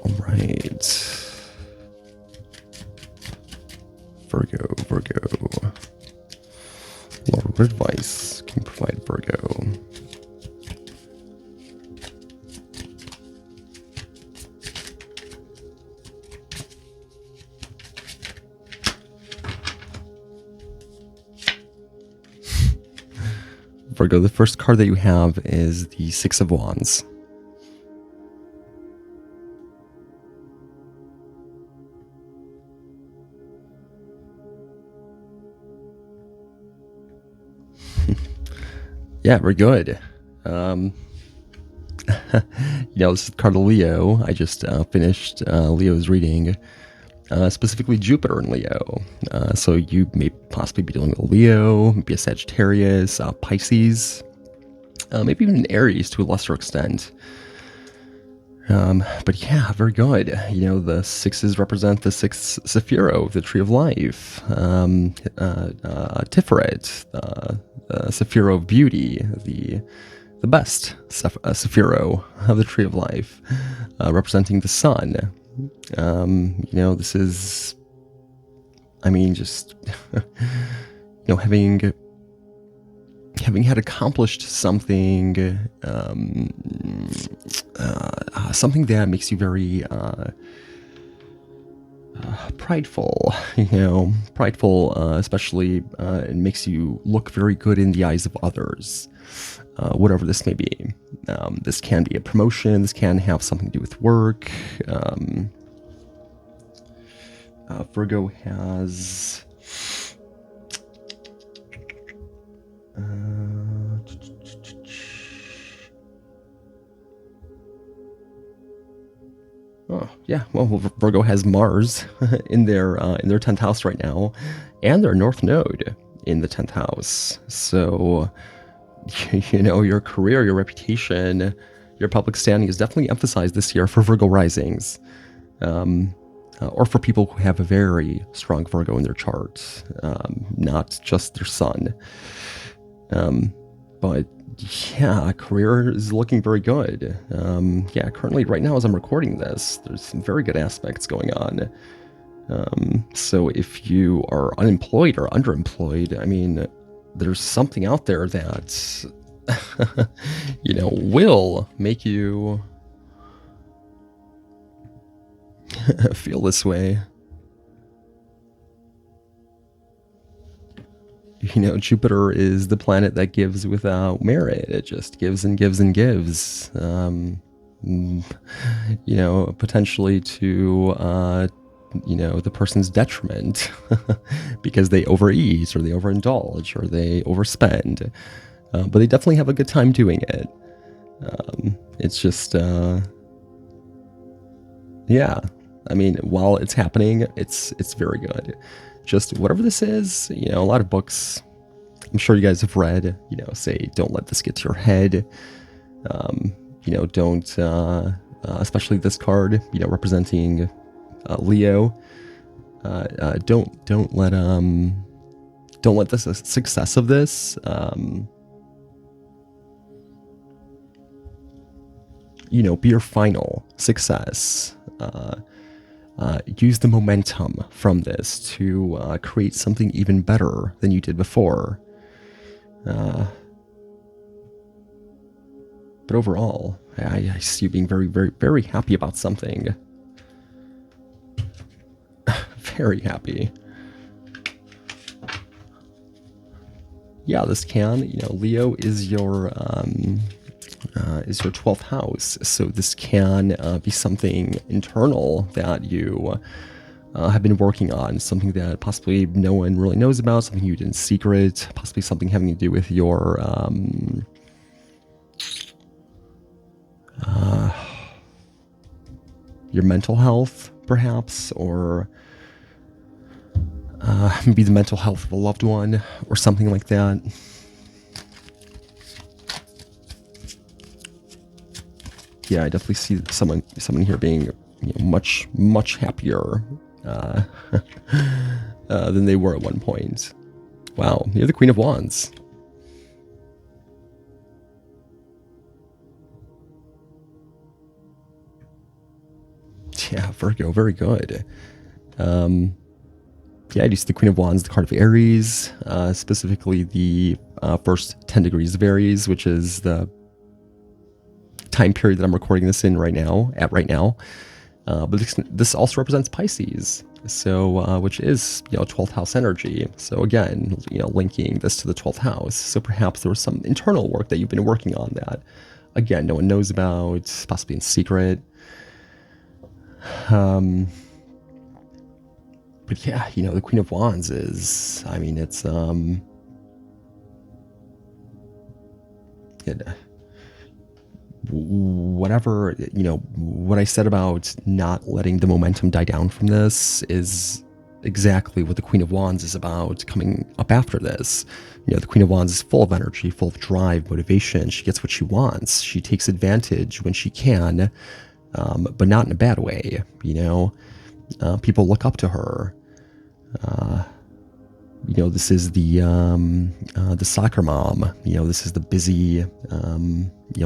All right. Virgo. What advice can you provide Virgo? Virgo, the first card that you have is the Six of Wands. Yeah, very good. This is the card of Leo. I just finished Leo's reading, specifically Jupiter in Leo. So you may possibly be dealing with Leo, maybe a Sagittarius, Pisces, maybe even an Aries to a lesser extent. But yeah, very good. The sixes represent the sixth Sephiro, the tree of life, Tiferet, the Sephiro of beauty, the best Sephiro of the tree of life, representing the sun. This is, just, having had accomplished something, something that makes you very prideful, especially it makes you look very good in the eyes of others, whatever this may be. This can be a promotion, this can have something to do with work. Virgo has Virgo has Mars in their 10th house right now, and their North Node in the 10th house. So, your career, your reputation, your public standing is definitely emphasized this year for Virgo risings, or for people who have a very strong Virgo in their chart, not just their sun. But yeah, career is looking very good. Currently right now as I'm recording this, there's some very good aspects going on. So if you are unemployed or underemployed, there's something out there that, will make you feel this way. Jupiter is the planet that gives without merit. It just gives and gives and gives. Potentially to, the person's detriment because they overeat or they overindulge or they overspend. But they definitely have a good time doing it. It's just, while it's happening, it's very good. Just whatever this is, a lot of books I'm sure you guys have read, say, don't let this get to your head. Don't, especially this card, representing Leo. Don't let the success of this, be your final success. Use the momentum from this to create something even better than you did before. But overall, I see you being very, very, very happy about something. Very happy. Yeah, this can, Leo is your 12th house. So this can be something internal that you have been working on, something that possibly no one really knows about, something you did in secret, possibly something having to do with your mental health, perhaps, or maybe the mental health of a loved one or something like that. Yeah, I definitely see someone here being much, much happier than they were at one point. Wow, you're the Queen of Wands. Yeah, Virgo, very good. Yeah, I do see the Queen of Wands, the card of Aries, specifically the first 10 degrees of Aries, which is the time period that I'm recording this in right now, but this also represents Pisces, so which is 12th house energy. So again, linking this to the 12th house. So perhaps there was some internal work that you've been working on that, again, no one knows about, possibly in secret. But yeah, the Queen of Wands is, I mean, it's whatever, what I said about not letting the momentum die down from this is exactly what the Queen of Wands is about coming up after this. The Queen of Wands is full of energy, full of drive, motivation. She gets what she wants. She takes advantage when she can, but not in a bad way. People look up to her. This is the soccer mom. This is the busy,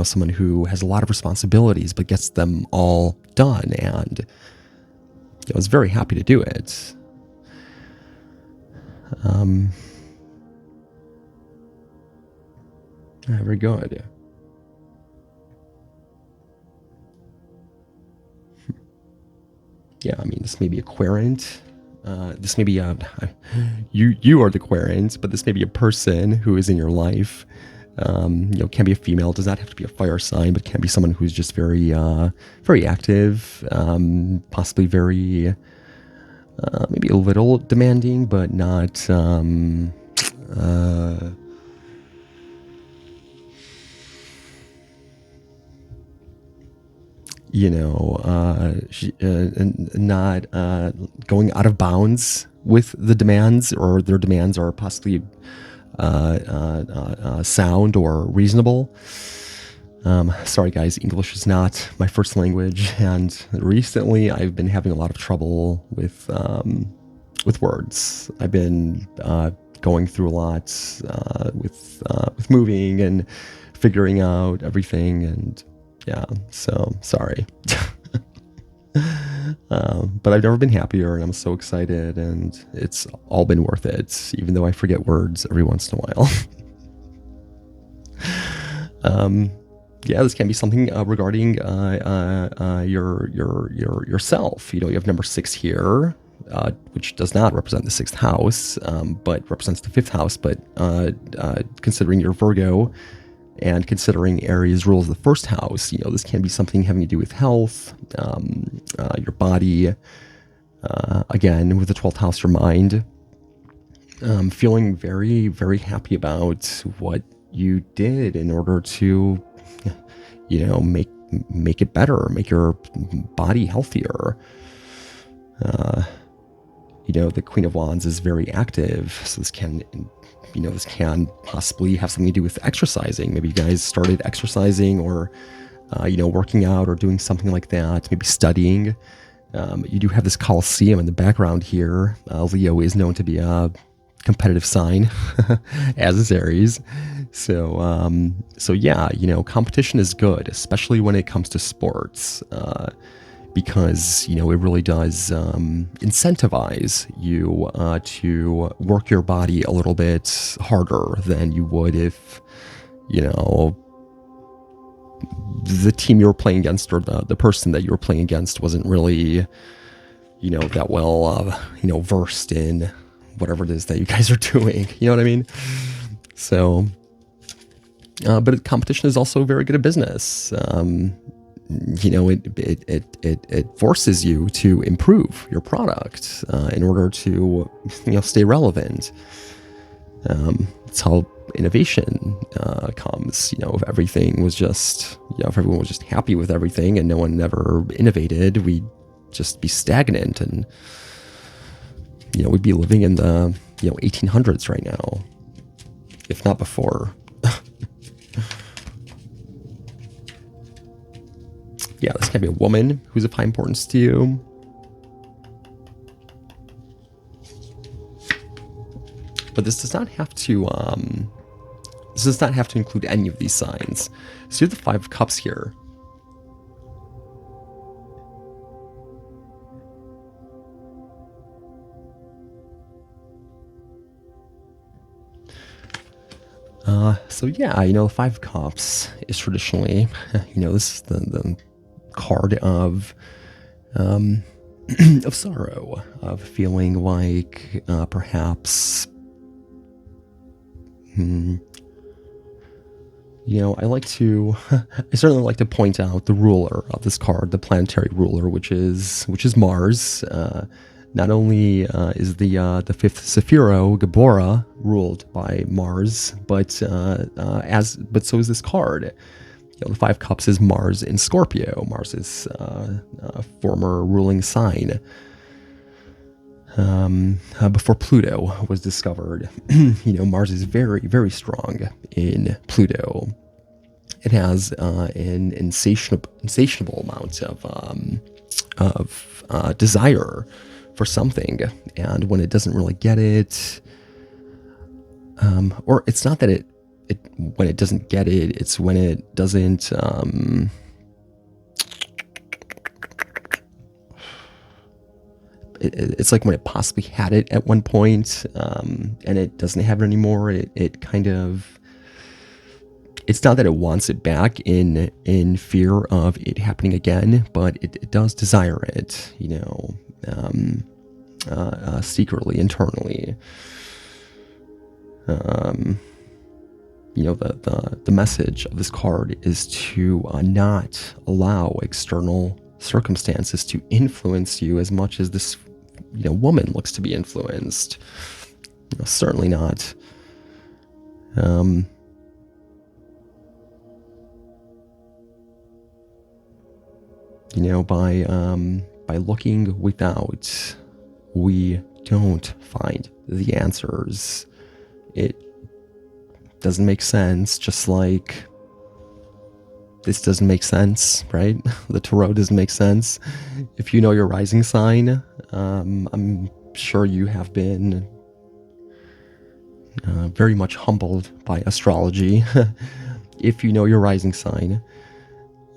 someone who has a lot of responsibilities but gets them all done, and is very happy to do it. Very good. Yeah, I mean, this may be a querent. This may be you are the querent, but this may be a person who is in your life. Can be a female. Does not have to be a fire sign, but can be someone who's just very, very active. Possibly very, maybe a little demanding, but not. Not going out of bounds with the demands, or their demands are possibly sound or reasonable. Sorry guys, English is not my first language, and recently I've been having a lot of trouble with words. I've been going through a lot with moving and figuring out everything, and yeah, so sorry. But I've never been happier, and I'm so excited, and it's all been worth it, even though I forget words every once in a while. Yeah, this can be something regarding yourself. You have number 6 here, which does not represent the 6th house, but represents the 5th house. But considering your Virgo, and considering Aries rules the 1st house, this can be something having to do with health, your body, again, with the 12th house, your mind. Feeling very, very happy about what you did in order to, make it better, make your body healthier. The Queen of Wands is very active, so this can possibly have something to do with exercising. Maybe you guys started exercising, or working out, or doing something like that, maybe studying. You do have this Colosseum in the background here. Leo is known to be a competitive sign, as is Aries. So yeah, competition is good, especially when it comes to sports, because it really does incentivize you to work your body a little bit harder than you would if the team you were playing against, or the person that you were playing against wasn't really that well versed in whatever it is that you guys are doing. You know what I mean? So but competition is also very good at business. It forces you to improve your product in order to stay relevant. It's how innovation comes. If everything was just if everyone was just happy with everything and no one ever innovated, we'd just be stagnant, and we'd be living in the 1800s right now, if not before. Yeah, this can be a woman who's of high importance to you. But this does not have to include any of these signs. So you have the 5 of Cups here. So yeah, the Five of Cups is traditionally, this is the card of um, of sorrow, of feeling like perhaps, hmm, I like to, I certainly like to point out the ruler of this card, the planetary ruler, which is Mars. Not only is the fifth Sephiro, Gabora, ruled by Mars, but so is this card. The Five Cups is Mars in Scorpio. Mars is a former ruling sign. Before Pluto was discovered, Mars is very, very strong in Pluto. It has an insatiable amount of desire for something, and when it doesn't really get it, or it's not that it when it doesn't get it, it's when it doesn't. It's like when it possibly had it at one point, and it doesn't have it anymore. It kind of. It's not that it wants it back in fear of it happening again, but it does desire it, secretly, internally. The message of this card is to not allow external circumstances to influence you as much as this, woman looks to be influenced. Certainly not. By looking without, we don't find the answers. It doesn't make sense, just like this doesn't make sense, right? The tarot doesn't make sense. If you know your rising sign, I'm sure you have been very much humbled by astrology. If you know your rising sign.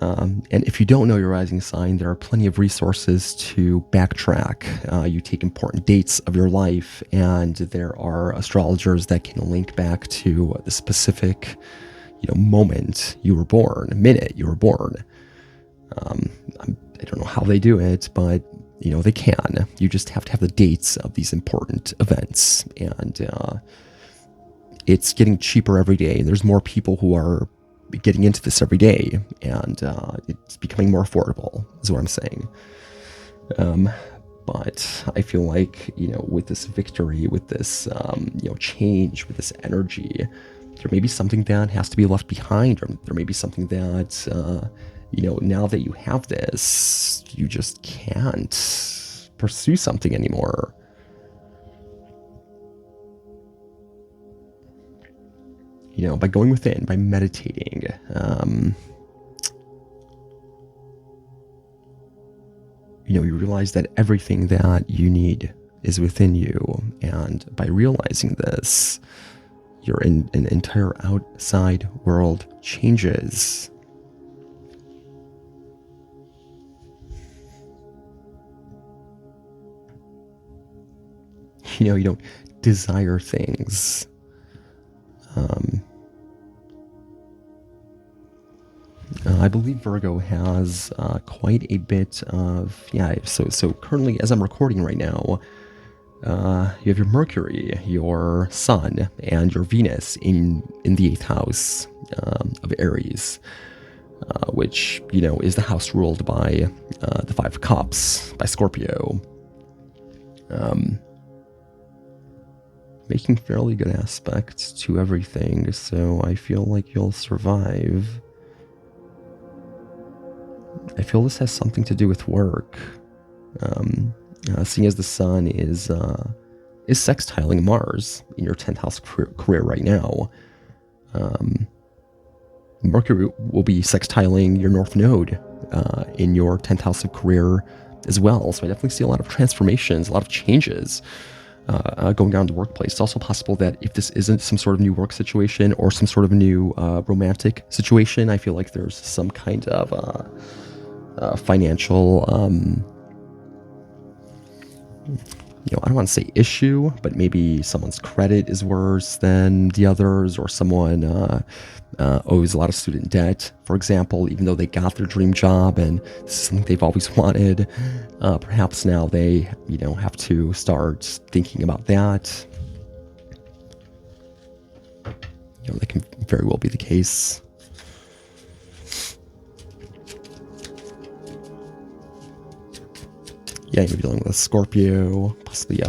And if you don't know your rising sign, there are plenty of resources to backtrack. You take important dates of your life, and there are astrologers that can link back to the specific, moment you were born, minute you were born. I don't know how they do it, but they can. You just have to have the dates of these important events, and it's getting cheaper every day. There's more people who are getting into this every day, and it's becoming more affordable, is what I'm saying. But I feel like, with this victory, with this, change, with this energy, there may be something that has to be left behind, or there may be something that, now that you have this, you just can't pursue something anymore. By going within, by meditating, you realize that everything that you need is within you. And by realizing this, your an entire outside world changes. You don't desire things. I believe Virgo has quite a bit of, so currently, as I'm recording right now, you have your Mercury, your Sun, and your Venus in the 8th house of Aries, which, is the house ruled by the Five of Cups, by Scorpio. Making fairly good aspects to everything, so I feel like you'll survive. I feel this has something to do with work. Seeing as the Sun is sextiling Mars in your 10th house career right now, Mercury will be sextiling your North Node in your 10th house of career as well. So I definitely see a lot of transformations, a lot of changes going down in the workplace. It's also possible that if this isn't some sort of new work situation or some sort of new romantic situation, I feel like there's some kind of financial I don't want to say issue, but maybe someone's credit is worse than the others, or someone owes a lot of student debt, for example, even though they got their dream job and this is something they've always wanted. Perhaps now they, have to start thinking about that. That can very well be the case. Yeah, you're dealing with a Scorpio, possibly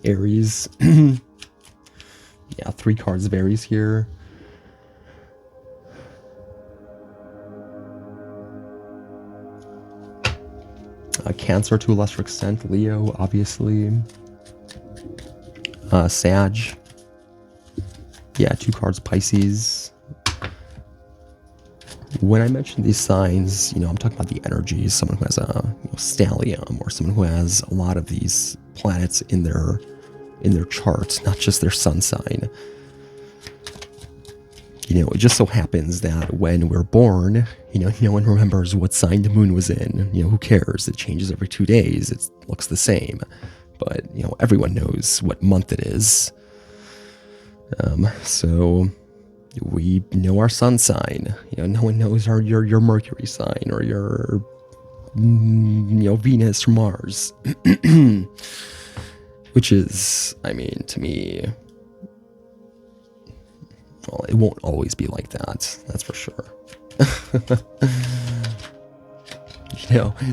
Aries. Yeah, 3 cards of Aries here. Cancer to a lesser extent, Leo, obviously. Sag. Yeah, 2 cards, Pisces. When I mention these signs, I'm talking about the energies. Someone who has a stellium, or someone who has a lot of these planets in their chart, not just their sun sign. It just so happens that when we're born, no one remembers what sign the moon was in. Who cares? It changes every 2 days. It looks the same. But, everyone knows what month it is. So we know our sun sign. No one knows your Mercury sign or your, Venus or Mars. Which is, to me, well, it won't always be like that. That's for sure.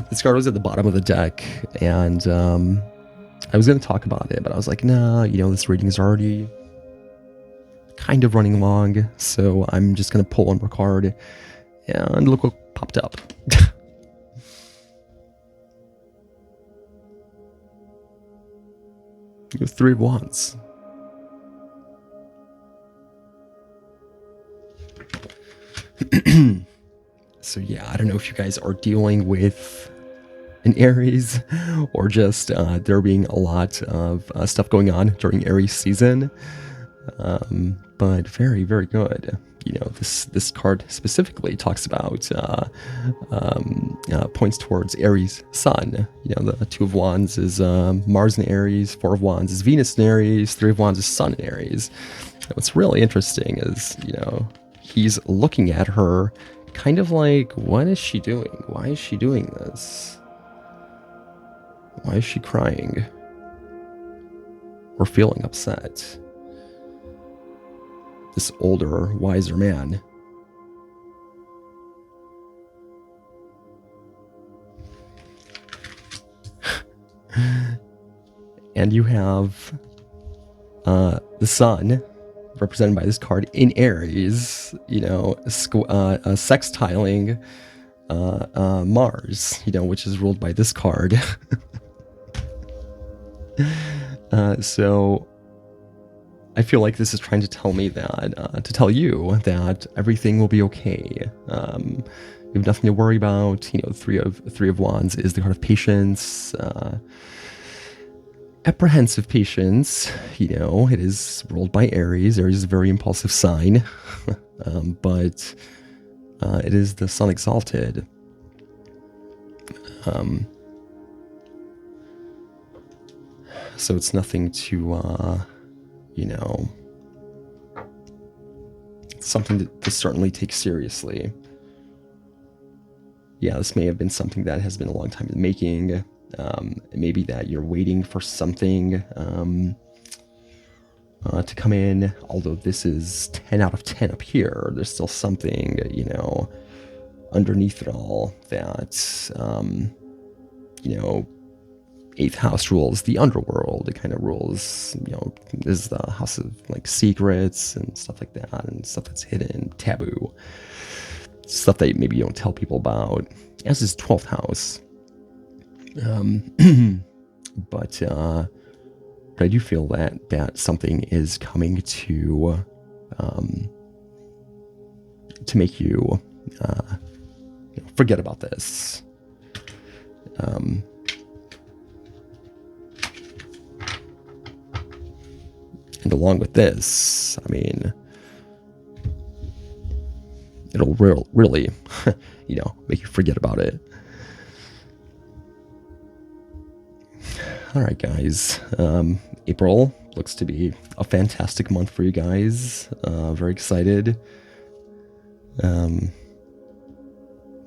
This card was at the bottom of the deck, and I was going to talk about it, but I was like, nah, this reading is already kind of running long, so I'm just going to pull one more card, and look what popped up. You have 3 of Wands. So yeah, I don't know if you guys are dealing with an Aries or just there being a lot of stuff going on during Aries season. But very, very good. This card specifically talks about points towards Aries sun. The 2 of Wands is Mars in Aries, 4 of Wands is Venus in Aries, 3 of Wands is Sun in Aries. And what's really interesting is, he's looking at her kind of like, what is she doing? Why is she doing this? Why is she crying? Or feeling upset? This older, wiser man. And you have the sun, represented by this card in Aries, sextiling Mars, which is ruled by this card. So I feel like this is trying to tell me that, to tell you that everything will be okay. You have nothing to worry about. Three of Wands is the card of patience, apprehensive patience. It is ruled by Aries. Aries is a very impulsive sign, but it is the sun exalted. So it's nothing to, something to certainly take seriously. Yeah, this may have been something that has been a long time in the making. Maybe that you're waiting for something to come in. Although this is 10 out of 10 up here, there's still something, underneath it all that, 8th house rules the underworld. It kind of rules, is the house of like secrets and stuff like that, and stuff that's hidden, taboo, stuff that maybe you don't tell people about, as is 12th house. But I do feel that something is coming to make you forget about this. And along with this, it'll really, make you forget about it. All right, guys. April looks to be a fantastic month for you guys. Very excited.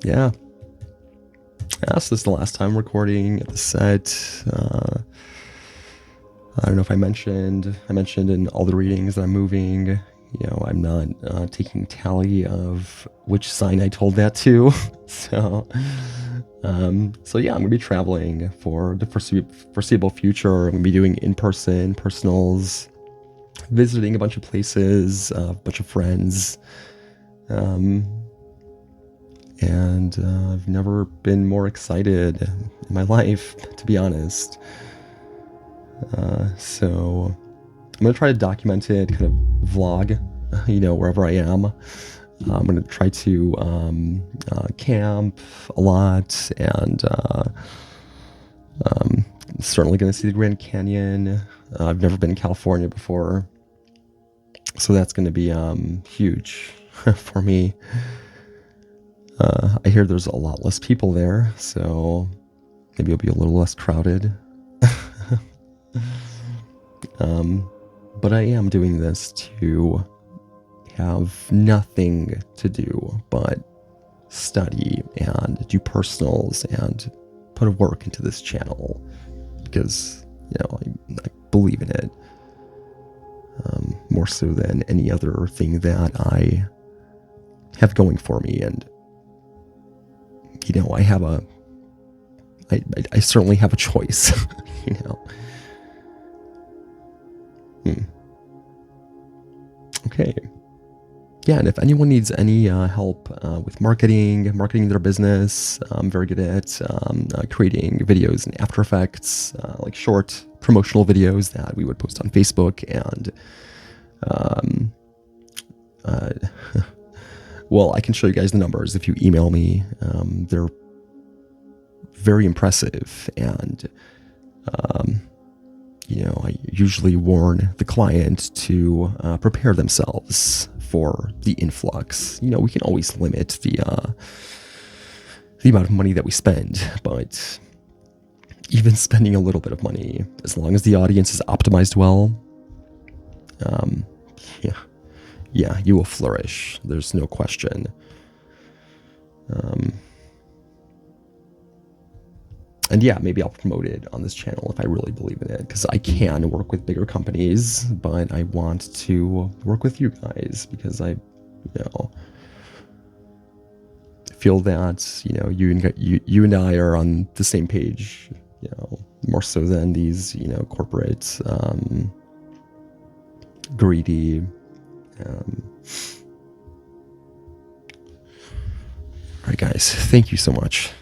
Yeah. So this is the last time recording at the set. I don't know if I mentioned in all the readings that I'm moving. You know, I'm not taking tally of which sign I told that to. So yeah, I'm gonna be traveling for the foreseeable future. I'm gonna be doing in-person personals, visiting a bunch of places, a bunch of friends, and I've never been more excited in my life, to be honest. So I'm gonna try to document it, kind of vlog, wherever I am. I'm gonna try to camp a lot, and certainly gonna see the Grand Canyon. I've never been in California before, so that's gonna be huge for me. I hear there's a lot less people there, so maybe it'll be a little less crowded. But I am doing this to have nothing to do but study and do personals and put work into this channel, because I believe in it more so than any other thing that I have going for me. And I certainly have a choice. Okay. Yeah, and if anyone needs any help with marketing their business, I'm very good at creating videos in After Effects, like short promotional videos that we would post on Facebook. And well, I can show you guys the numbers if you email me. They're very impressive, and I usually warn the client to prepare themselves for the influx. We can always limit the amount of money that we spend, but even spending a little bit of money, as long as the audience is optimized well, you will flourish. There's no question. And yeah, maybe I'll promote it on this channel if I really believe in it, because I can work with bigger companies, but I want to work with you guys because I feel that you and I are on the same page, more so than these corporate greedy. All right, guys, thank you so much.